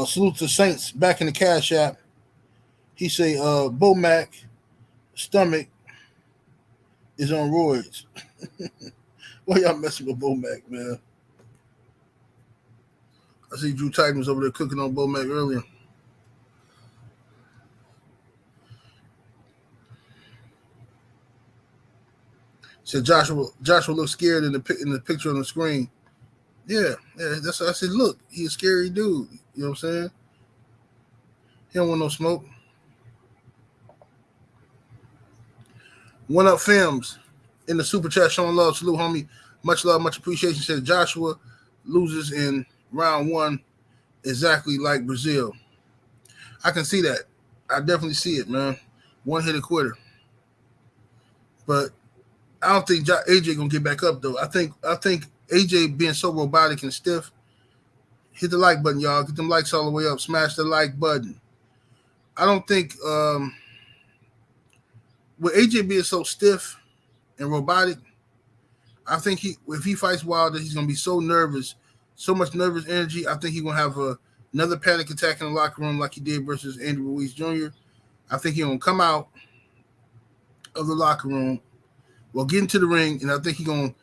Salute to Saints back in the Cash App. He say Bo Mac stomach is on roids. Why y'all messing with Bo Mac, man? I see Drew Titan was over there cooking on Bo Mac earlier. Said Joshua looks scared in the picture on the screen. Yeah, that's what I said. Look, he's a scary dude. You know what I'm saying? He don't want no smoke. One Up Films in the super chat showing love. Salute, homie. Much love, much appreciation. Said Joshua loses in round one exactly like Brazil. I can see that. I definitely see it, man. One hit a quitter. But I don't think AJ gonna get back up though. I think AJ being so robotic and stiff. Hit the like button, y'all. Get them likes all the way up. Smash the like button. I don't think with AJ being so stiff and robotic, I think if he fights Wilder, he's gonna be so nervous, so much nervous energy. I think he's gonna have another panic attack in the locker room like he did versus Andy Ruiz Jr. I think he's gonna come out of the locker room, get into the ring, and I think he's gonna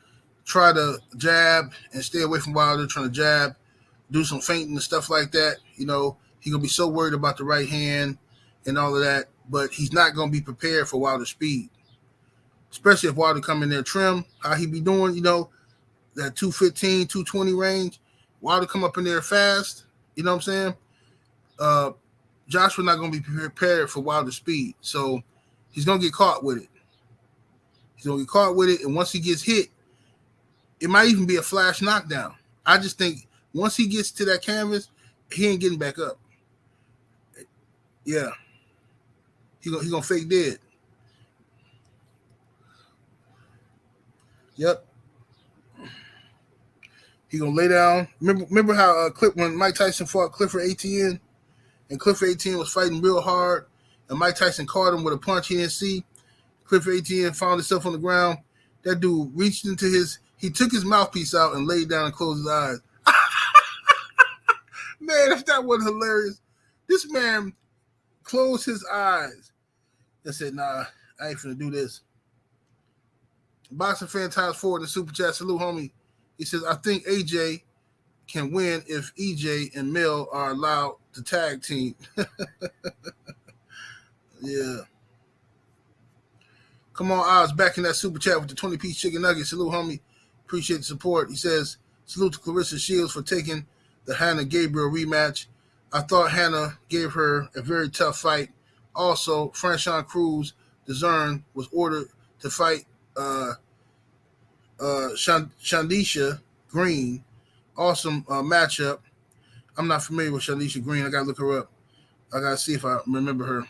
try to jab and stay away from Wilder, trying to jab, do some feinting and stuff like that. You know, he's gonna be so worried about the right hand and all of that, but he's not gonna be prepared for Wilder's speed. Especially if Wilder come in there trim, how he be doing, you know, that 215, 220 range. Wilder come up in there fast, you know what I'm saying? Joshua not going to be prepared for Wilder's speed. So he's going to get caught with it. And once he gets hit, it might even be a flash knockdown. I just think once he gets to that canvas, he ain't getting back up. Yeah. He gonna fake dead. Yep. He gonna lay down. Remember how when Mike Tyson fought Clifford Etienne, and Clifford Etienne was fighting real hard, and Mike Tyson caught him with a punch he didn't see. Clifford Etienne found himself on the ground. That dude reached into he took his mouthpiece out and laid down and closed his eyes. Man, if that wasn't hilarious. This man closed his eyes and said, nah, I ain't finna do this. Boxing fan times 4 in the super chat. Salute, homie. He says, I think AJ can win if EJ and Mel are allowed to tag team. Yeah. Come on, Oz, back in that super chat with the 20-piece chicken nugget. Salute, homie. Appreciate the support. He says, salute to Clarissa Shields for taking the Hannah Gabriel rematch. I thought Hannah gave her a very tough fight. Also, Franchon Cruz Dezern was ordered to fight Shandisha Green. Awesome matchup. I'm not familiar with Shandisha Green. I got to look her up. I got to see if I remember her.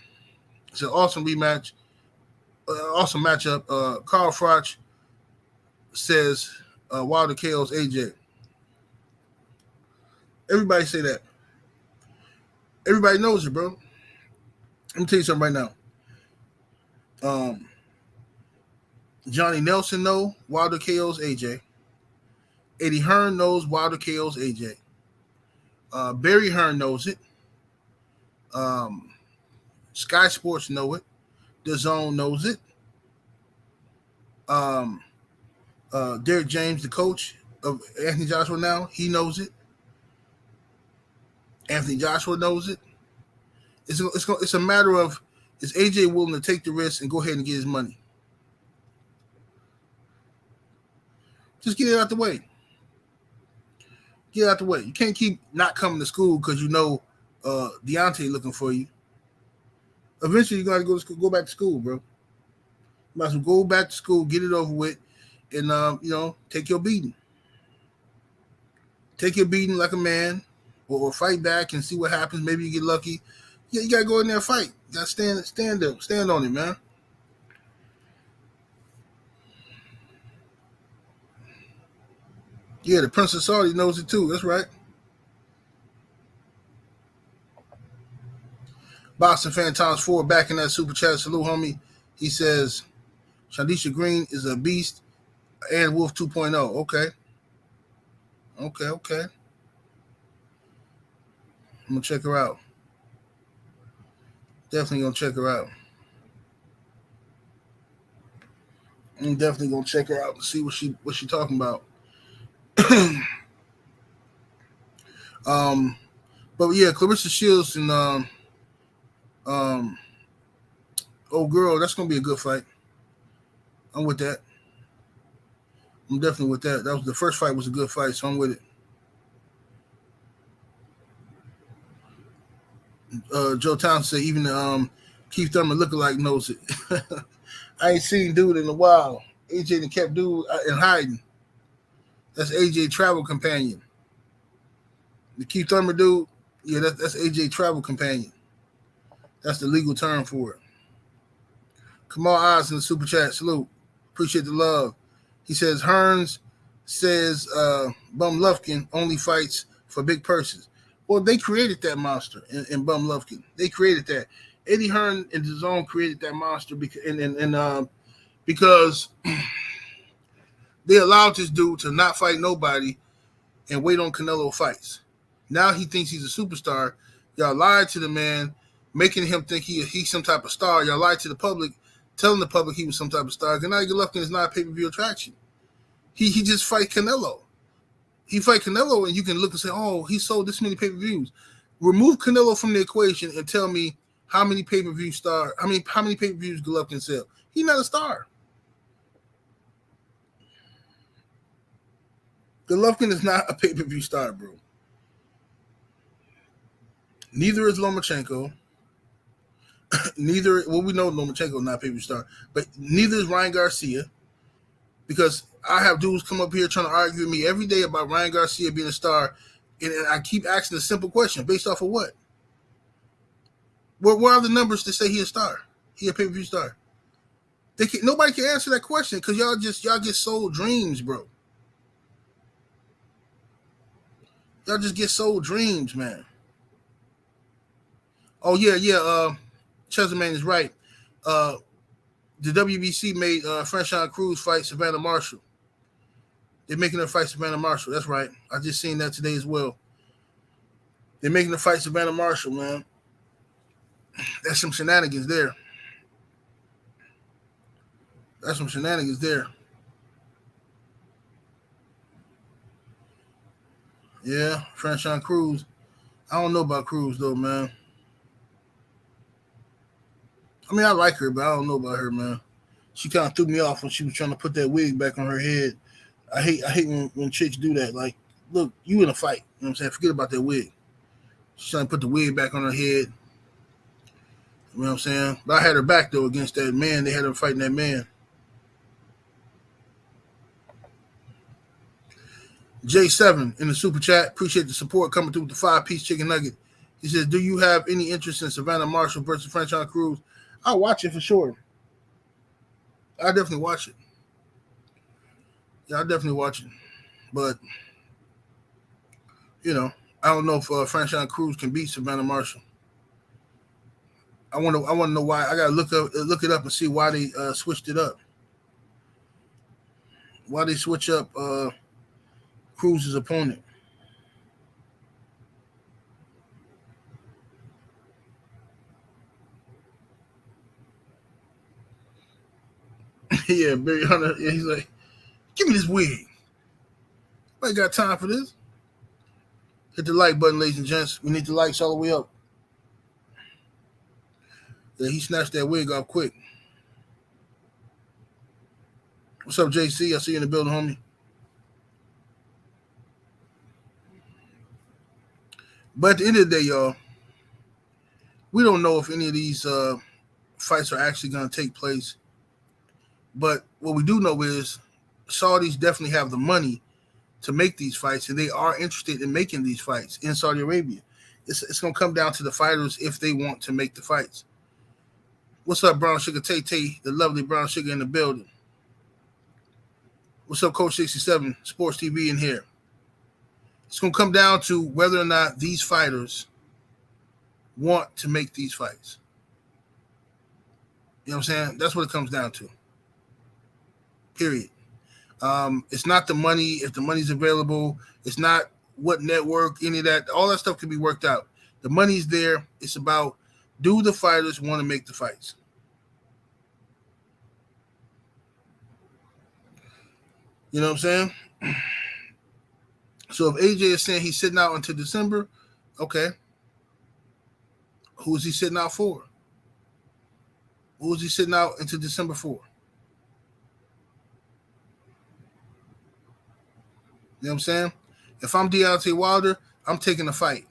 It's an awesome rematch. Awesome matchup. Carl Froch says Wilder KOs AJ. Everybody say that. Everybody knows it, bro. Let me tell you something right now. Johnny Nelson knows Wilder KOs AJ. Eddie Hearn knows Wilder KOs AJ. Barry Hearn knows it. Sky Sports know it. The Zone knows it. Derek James, the coach of Anthony Joshua now, he knows it. Anthony Joshua knows it. It's a matter of, is AJ willing to take the risk and go ahead and get his money? Just get it out the way. Get it out the way. You can't keep not coming to school because you know Deontay looking for you. Eventually, you gotta go to school, go back to school, bro. Might as well go back to school, get it over with, and take your beating. Take your beating like a man, or fight back and see what happens. Maybe you get lucky. Yeah, you gotta go in there and fight. You gotta stand up, stand on it, man. Yeah, the Prince of Saudi knows it too. That's right. Boxing fan times 4 back in that super chat. Salute, homie. He says Shadisha Green is a beast and Wolf 2.0. Okay. Okay. I'm gonna check her out. Definitely gonna check her out. I'm definitely gonna check her out and see what she talking about. But yeah, Clarissa Shields and oh girl, that's gonna be a good fight. I'm with that. I'm definitely with that. That was the first fight was a good fight, so I'm with it. Joe Townsend said even Keith Thurman lookalike knows it. I ain't seen dude in a while. AJ and kept dude in hiding. That's AJ travel companion. The Keith Thurman dude, yeah, that's AJ travel companion. That's the legal term for it. Kamal Oz in the super chat. Salute. Appreciate the love. He says Hearns says Bum Lufkin only fights for big purses. Well, they created that monster in Bum Lufkin. They created that. Eddie Hearn and DAZN created that monster because they allowed this dude to not fight nobody and wait on Canelo fights. Now he thinks he's a superstar. Y'all lied to the man, making him think he's some type of star. Y'all lied to the public, telling the public he was some type of star. Gennady Golovkin is not a pay-per-view attraction. He just fight Canelo. He fight Canelo, and you can look and say, oh, he sold this many pay-per-views. Remove Canelo from the equation and tell me how many pay-per-views Golovkin sell. He's not a star. Golovkin is not a pay-per-view star, bro. Neither is Lomachenko. We know Lomachenko is not a pay-per-view star, but neither is Ryan Garcia. Because I have dudes come up here trying to argue with me every day about Ryan Garcia being a star, and I keep asking a simple question: based off of what? Where are the numbers to say he's a star? He a pay-per-view star? Nobody can answer that question because y'all get sold dreams, bro. Y'all just get sold dreams, man. Oh yeah. Chesterman is right. The WBC made Franchon Cruz fight Savannah Marshall. They're making her fight Savannah Marshall. That's right. I just seen that today as well. They're making her fight Savannah Marshall, man. That's some shenanigans there. Yeah, Franchon Cruz. I don't know about Cruz though, man. I mean, I like her, but I don't know about her, man. She kind of threw me off when she was trying to put that wig back on her head. I hate when chicks do that. Like, look, you in a fight. You know what I'm saying? Forget about that wig. She's trying to put the wig back on her head. You know what I'm saying? But I had her back, though, against that man. They had her fighting that man. J7 in the super chat. Appreciate the support coming through with the 5-piece chicken nugget. He says, do you have any interest in Savannah Marshall versus Franchon Cruz? I'll watch it for sure. I'll definitely watch it. Yeah, I'll definitely watch it. But, I don't know if Franchon Cruz can beat Savannah Marshall. I want to know why. I gotta look it up and see why they switched it up. Why they switch up Cruz's opponent? Yeah, Barry Hunter. Yeah, he's like, give me this wig. I ain't got time for this. Hit the like button, ladies and gents. We need the likes all the way up. Yeah, he snatched that wig off quick. What's up, JC? I see you in the building, homie. But at the end of the day, y'all, we don't know if any of these fights are actually going to take place. But what we do know is Saudis definitely have the money to make these fights, and they are interested in making these fights in Saudi Arabia. It's going to come down to the fighters if they want to make the fights. What's up, Brown Sugar Tay, the lovely Brown Sugar in the building? What's up, Coach 67, Sports TV in here? It's going to come down to whether or not these fighters want to make these fights. You know what I'm saying? That's what it comes down to. Period. It's not the money. If the money's available, it's not what network, any of that. All that stuff can be worked out. The money's there. It's about, do the fighters want to make the fights? You know what I'm saying? So if AJ is saying he's sitting out until December, okay. Who is he sitting out for? Who is he sitting out until December for? You know what I'm saying? If I'm Deontay Wilder, I'm taking a fight.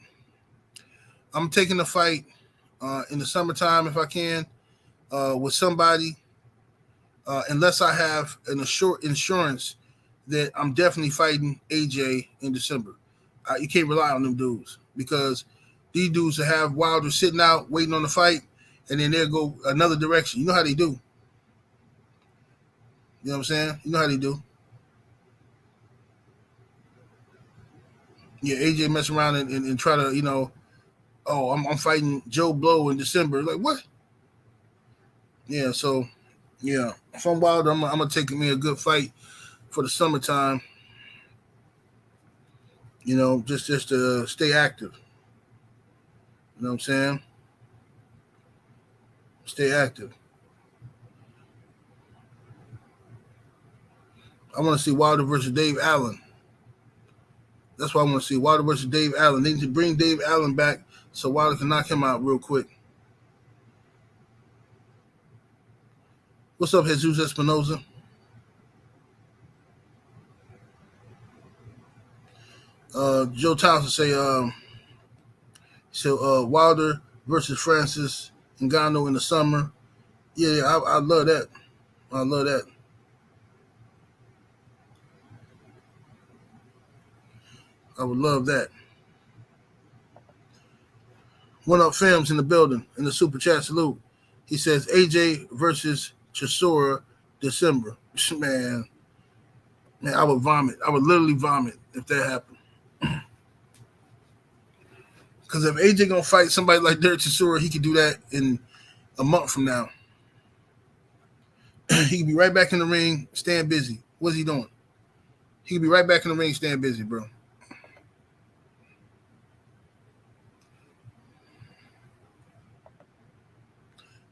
I'm taking a fight in the summertime if I can with somebody, unless I have an insurance that I'm definitely fighting AJ in December. You can't rely on them dudes because these dudes that have Wilder sitting out waiting on the fight, and then they'll go another direction. You know how they do. You know what I'm saying? You know how they do. Yeah, AJ mess around and try to, you know, oh, I'm fighting Joe Blow in December. Like, what? Yeah, so, yeah. If I'm Wilder, I'm going to take me a good fight for the summertime. You know, just to stay active. You know what I'm saying? Stay active. I want to see Wilder versus Dave Allen. That's what I want to see. Wilder versus Dave Allen. They need to bring Dave Allen back so Wilder can knock him out real quick. What's up, Jesus Espinoza? Joe Townsend say Wilder versus Francis Ngannou in the summer. Yeah, I love that. I love that. I would love that. One Up Films in the building, in the super chat salute. He says AJ versus Chisora December. Man, I would vomit. I would literally vomit if that happened. Because if AJ gonna fight somebody like Derek Chisora, he could do that in a month from now. He could be right back in the ring, staying busy. What's he doing? He could be right back in the ring, staying busy, bro.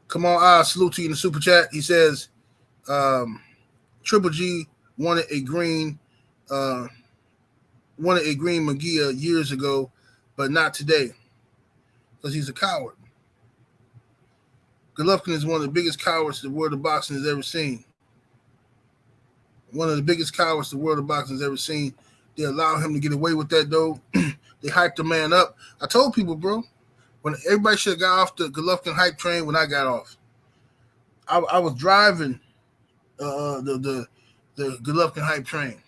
Come on, salute to you in the super chat. He says, Triple G wanted a green Magia years ago, but not today, because he's a coward. Golovkin is one of the biggest cowards the world of boxing has ever seen. One of the biggest cowards the world of boxing has ever seen. They allow him to get away with that, though. They hyped the man up. I told people, bro, when everybody should have got off the Golovkin hype train when I got off. I was driving the Golovkin hype train.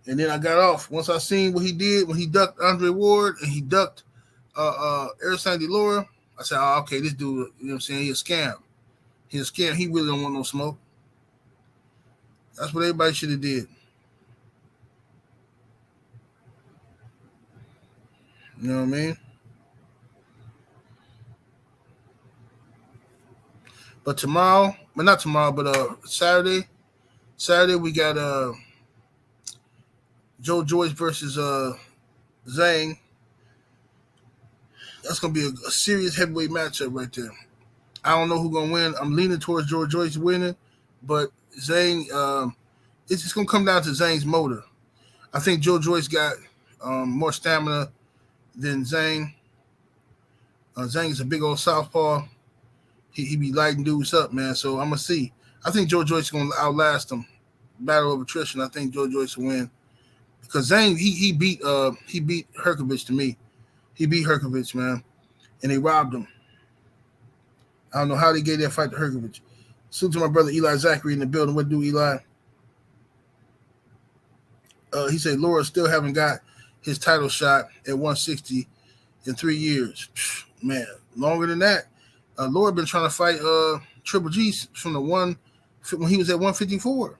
And then I got off. Once I seen what he did when he ducked Andre Ward and he ducked Ersan De Laura, I said, oh, okay, this dude, you know what I'm saying, he's a scam. He's a scam. He really don't want no smoke. That's what everybody should have did. You know what I mean? But tomorrow, but not tomorrow, but Saturday we got Joe Joyce versus Zhang. That's gonna be a serious heavyweight matchup right there. I don't know who's gonna win. I'm leaning towards Joe Joyce winning, but Zhang, it's just gonna come down to Zhang's motor. I think Joe Joyce got more stamina than Zhang. Zhang is a big old southpaw. He be lighting dudes up, man. So I'm gonna see. I think Joe Joyce is gonna outlast him. Battle of attrition. I think Joe Joyce will win. Because Zane he beat Herkovich to me. He beat Herkovich, man, and they robbed him. I don't know how they gave that fight to Herkovich. Salute to my brother Eli Zachary in the building. What do Eli? He said Laura still haven't got his title shot at 160 in 3 years. Man, longer than that. Laura been trying to fight Triple G from the one when he was at 154.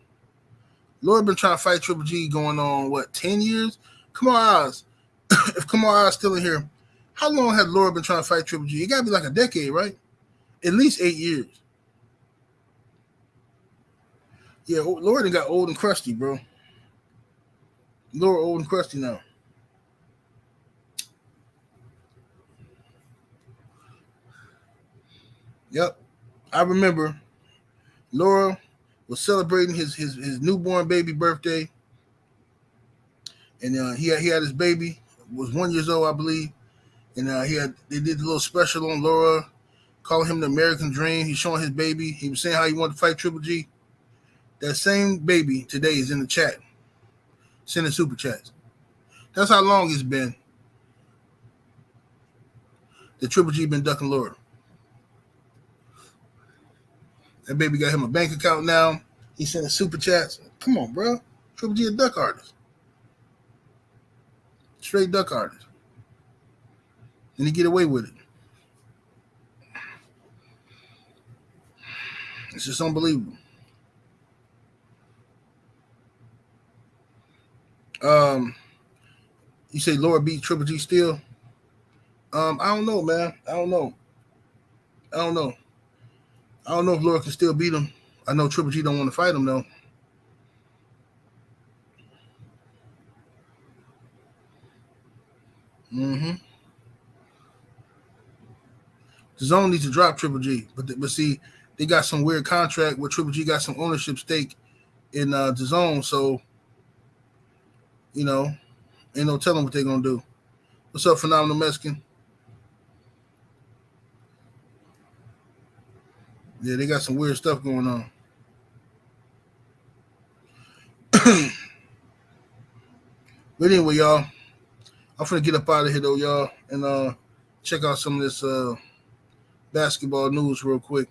Laura been trying to fight Triple G going on 10 years? Kamar Oz. If Kamar Oz still in here, how long had Laura been trying to fight Triple G? It gotta be like a decade, right? At least 8 years. Yeah, Laura done got old and crusty, bro. Laura old and crusty now. Yep. I remember Laura was celebrating his newborn baby birthday. And he had his baby, was 1 year old, I believe. And they did a little special on Laura, calling him the American Dream. He's showing his baby. He was saying how he wanted to fight Triple G. That same baby today is in the chat, sending super chats. That's how long it's been that Triple G been ducking Laura. That baby got him a bank account now. He's sending super chats. Come on, bro. Triple G a duck artist. Straight duck artist. And he get away with it. It's just unbelievable. You say Laura beat Triple G still? I don't know, man. I don't know if Laura can still beat him. I know Triple G don't want to fight him, though. The Zone needs to drop Triple G. But see, they got some weird contract where Triple G got some ownership stake in the Zone. So, ain't no telling what they're going to do. What's up, Phenomenal Mexican? Yeah, they got some weird stuff going on. But anyway, y'all, I'm finna get up out of here, though, y'all, and check out some of this basketball news real quick.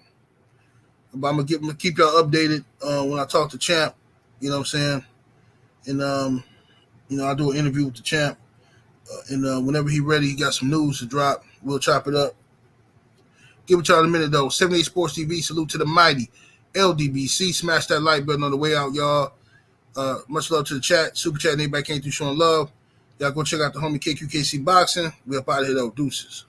But I'm gonna keep y'all updated when I talk to Champ. You know what I'm saying? And I'll do an interview with the Champ. And whenever he's ready, he got some news to drop. We'll chop it up. Give it y'all a minute, though. 78 Sports TV, salute to the mighty LDBC. Smash that like button on the way out, y'all. Much love to the chat. Super chat, anybody came through showing love. Y'all go check out the homie KQKC Boxing. We up out of here, though. Deuces.